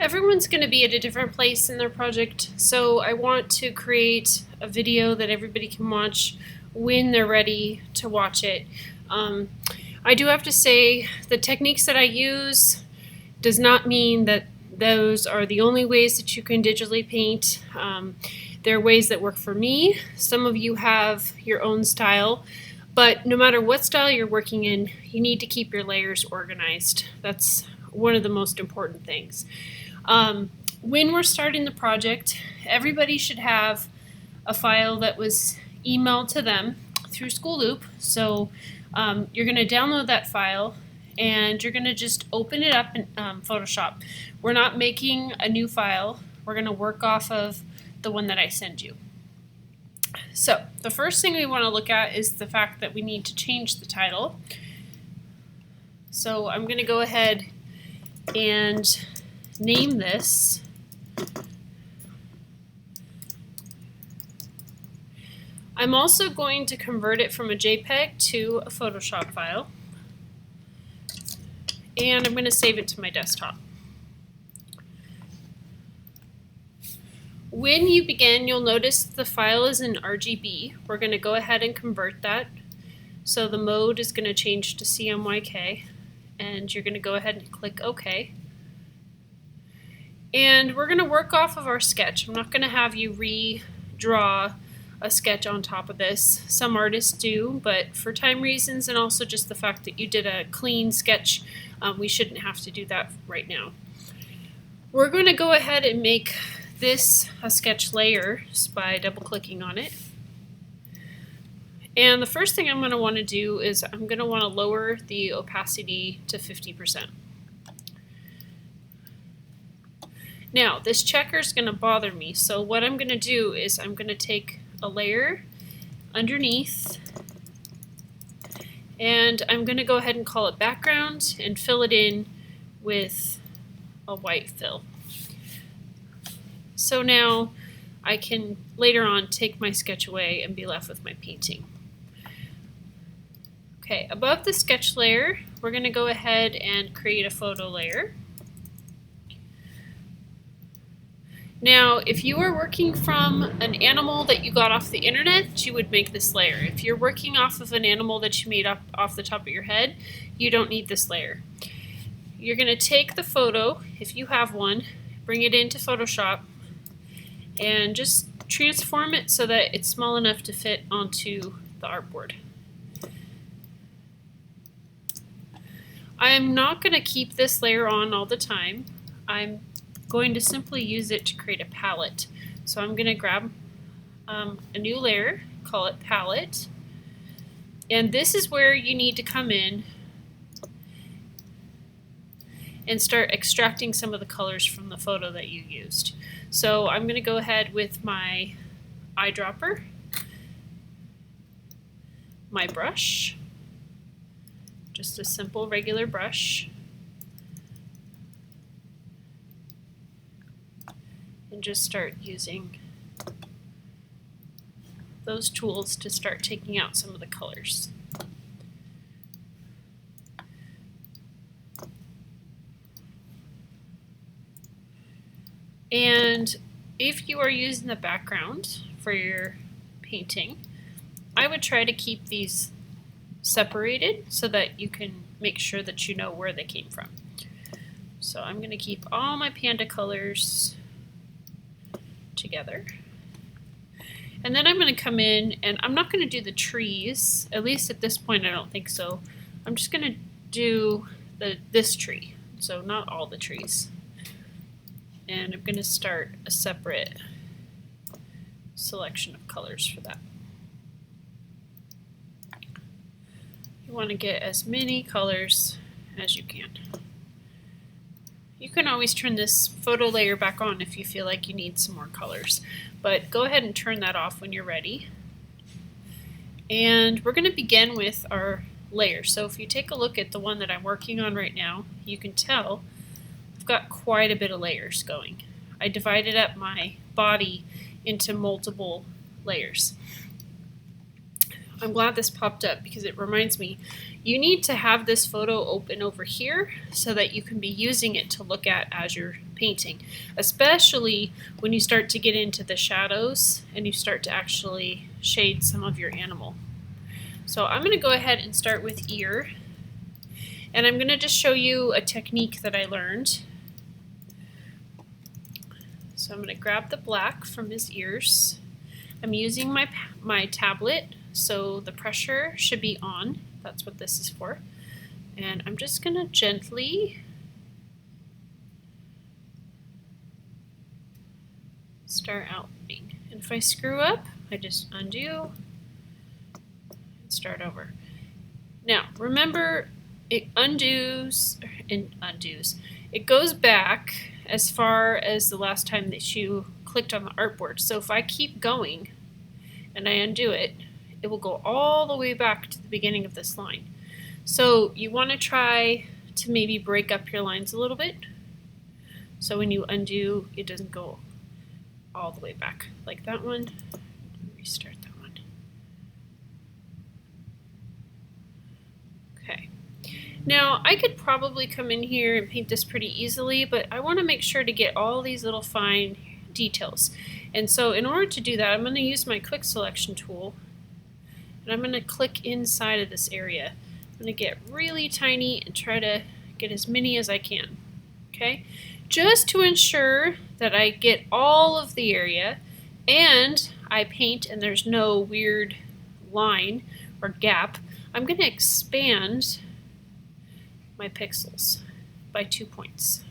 Everyone's going to be at a different place in their project, so I want to create a video that everybody can watch when they're ready to watch it. I do have to say the techniques that I use does not mean that those are the only ways that you can digitally paint. There are ways that work for me. Some of you have your own style, but no matter what style you're working in, you need to keep your layers organized. That's one of the most important things. When we're starting the project, everybody should have a file that was emailed to them through School Loop. So you're going to download that file and you're going to just open it up in Photoshop. We're not making a new file. We're going to work off of the one that I send you. So the first thing we want to look at is the fact that we need to change the title. So I'm going to go ahead and name this I'm also going to convert it from a JPEG to a Photoshop file, and I'm going to save it to my desktop. When you begin, you'll notice the file is in RGB. We're going to go ahead and convert that. So the mode is going to change to CMYK, and you're going to go ahead and click OK. And we're going to work off of our sketch. I'm not going to have you redraw a sketch on top of this. Some artists do, but for time reasons and also just the fact that you did a clean sketch, we shouldn't have to do that right now. We're going to go ahead and make this a sketch layer by double-clicking on it. And the first thing I'm going to want to do is I'm going to want to lower the opacity to 50%. Now, this checker is going to bother me, so what I'm going to do is I'm going to take a layer underneath, and I'm going to go ahead and call it background and fill it in with a white fill. So now I can later on take my sketch away and be left with my painting. Okay, above the sketch layer, we're going to go ahead and create a photo layer. Now, if you are working from an animal that you got off the internet, you would make this layer. If you're working off of an animal that you made up off the top of your head, you don't need this layer. You're going to take the photo, if you have one, bring it into Photoshop, and just transform it so that it's small enough to fit onto the artboard. I'm not going to keep this layer on all the time. I'm going to simply use it to create a palette. So I'm going to grab a new layer, call it palette, and this is where you need to come in and start extracting some of the colors from the photo that you used. So I'm going to go ahead with my eyedropper, my brush, just a simple regular brush, and just start using those tools to start taking out some of the colors. And if you are using the background for your painting, I would try to keep these separated so that you can make sure that you know where they came from. So I'm going to keep all my panda colors together. And then I'm going to come in, and I'm not going to do the trees, at least at this point I don't think so. I'm just going to do this tree, so not all the trees. And I'm going to start a separate selection of colors for that. You want to get as many colors as you can. You can always turn this photo layer back on if you feel like you need some more colors, but go ahead and turn that off when you're ready. And we're going to begin with our layer. So if you take a look at the one that I'm working on right now, you can tell I've got quite a bit of layers going. I divided up my body into multiple layers. I'm glad this popped up because it reminds me, you need to have this photo open over here so that you can be using it to look at as you're painting, especially when you start to get into the shadows and you start to actually shade some of your animal. So I'm going to go ahead and start with ear, and I'm going to just show you a technique that I learned. So I'm going to grab the black from his ears. I'm using my tablet, so the pressure should be on. That's what this is for. And I'm just going to gently start outlining. And if I screw up, I just undo and start over. Now, remember, it undoes and undoes. It goes back as far as the last time that you clicked on the artboard. So if I keep going and I undo it, it will go all the way back to the beginning of this line. So you want to try to maybe break up your lines a little bit. So when you undo, it doesn't go all the way back like that one. Restart that one. Okay. Now I could probably come in here and paint this pretty easily, but I want to make sure to get all these little fine details. And so in order to do that, I'm going to use my quick selection tool, and I'm going to click inside of this area. I'm going to get really tiny and try to get as many as I can. Okay, just to ensure that I get all of the area and I paint and there's no weird line or gap, I'm going to expand my pixels by 2 points.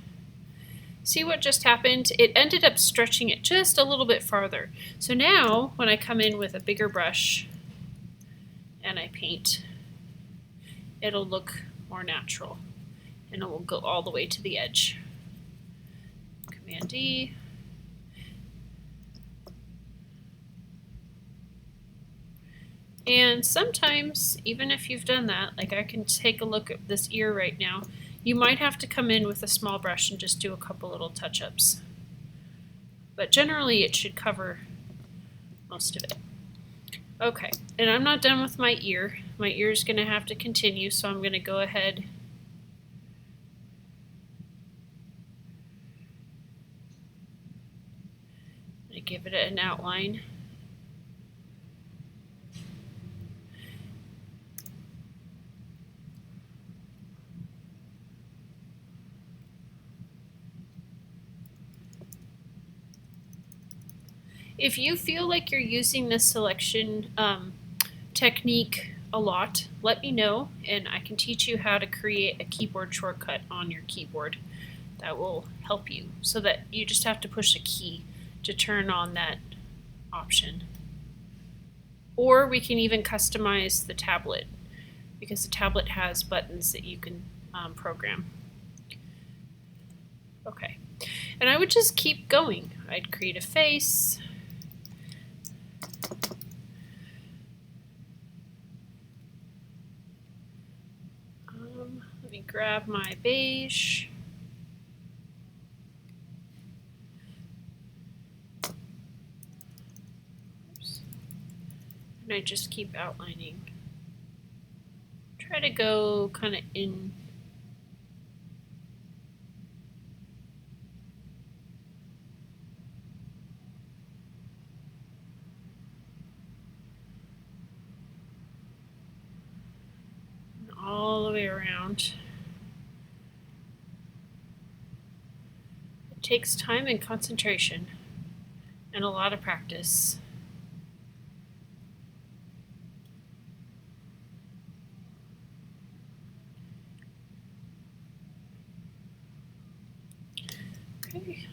See what just happened? It ended up stretching it just a little bit farther. So now when I come in with a bigger brush and I paint, it'll look more natural and it will go all the way to the edge. Command D. And sometimes, even if you've done that, like I can take a look at this ear right now, you might have to come in with a small brush and just do a couple little touch-ups. But generally it should cover most of it. Okay, and I'm not done with my ear. My ear is going to have to continue, so I'm going to go ahead and give it an outline. If you feel like you're using this selection technique a lot, let me know and I can teach you how to create a keyboard shortcut on your keyboard that will help you, so that you just have to push a key to turn on that option. Or we can even customize the tablet, because the tablet has buttons that you can program. Okay, and I would just keep going. I'd create a face. Let me grab my beige. Oops. And I just keep outlining. Try to go kind of in. All the way around. It takes time and concentration and a lot of practice. Okay.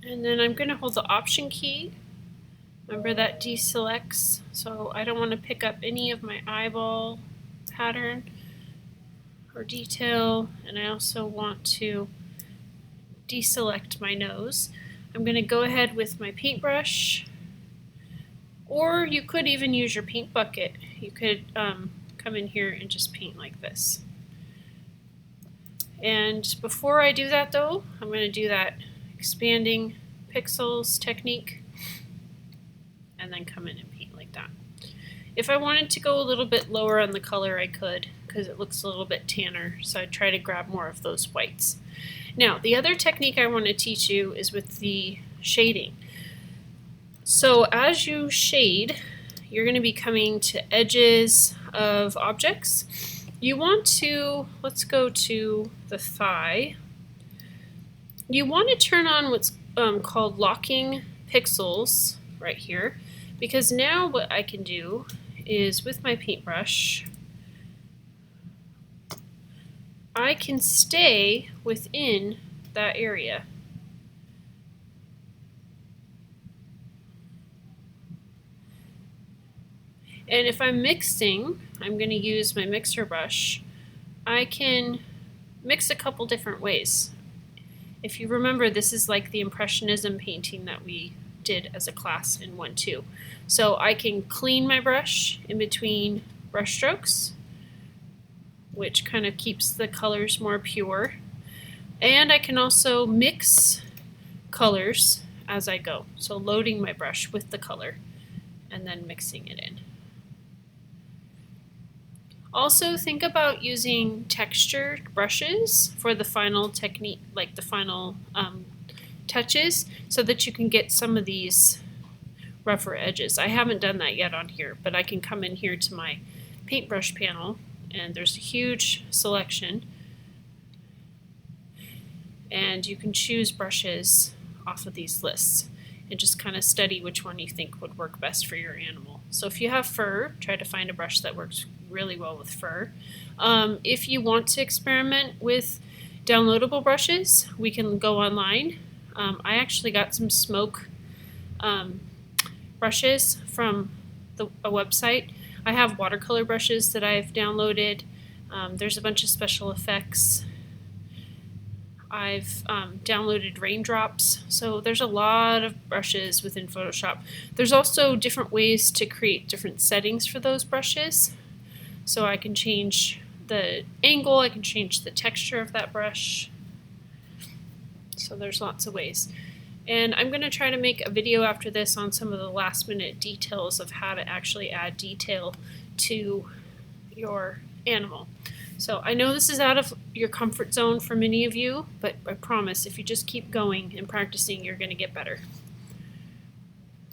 And then I'm going to hold the Option key. Remember that deselects, so I don't want to pick up any of my eyeball pattern or detail, and I also want to deselect my nose. I'm going to go ahead with my paintbrush, or you could even use your paint bucket. You could come in here and just paint like this. And before I do that though, I'm going to do that expanding pixels technique and then come in and paint like that. If I wanted to go a little bit lower on the color, I could, because it looks a little bit tanner, so I'd try to grab more of those whites. Now, the other technique I want to teach you is with the shading. So as you shade, you're going to be coming to edges of objects. You want to, let's go to the thigh. You want to turn on what's called locking pixels right here, because now what I can do is with my paintbrush, I can stay within that area. And if I'm mixing, I'm going to use my mixer brush. I can mix a couple different ways. If you remember, this is like the Impressionism painting that we did as a class in 1-2. So I can clean my brush in between brush strokes, which kind of keeps the colors more pure. And I can also mix colors as I go. So loading my brush with the color and then mixing it in. Also, think about using textured brushes for the final technique, like the final touches, so that you can get some of these rougher edges. I haven't done that yet on here, but I can come in here to my paintbrush panel, and there's a huge selection, and you can choose brushes off of these lists and just kind of study which one you think would work best for your animal. So if you have fur, try to find a brush that works really well with fur. If you want to experiment with downloadable brushes, we can go online. I actually got some smoke brushes from a website. I have watercolor brushes that I've downloaded. There's a bunch of special effects. I've downloaded raindrops, so there's a lot of brushes within Photoshop. There's also different ways to create different settings for those brushes. So I can change the angle, I can change the texture of that brush. So there's lots of ways. And I'm going to try to make a video after this on some of the last minute details of how to actually add detail to your animal. So I know this is out of your comfort zone for many of you, but I promise if you just keep going and practicing, you're going to get better.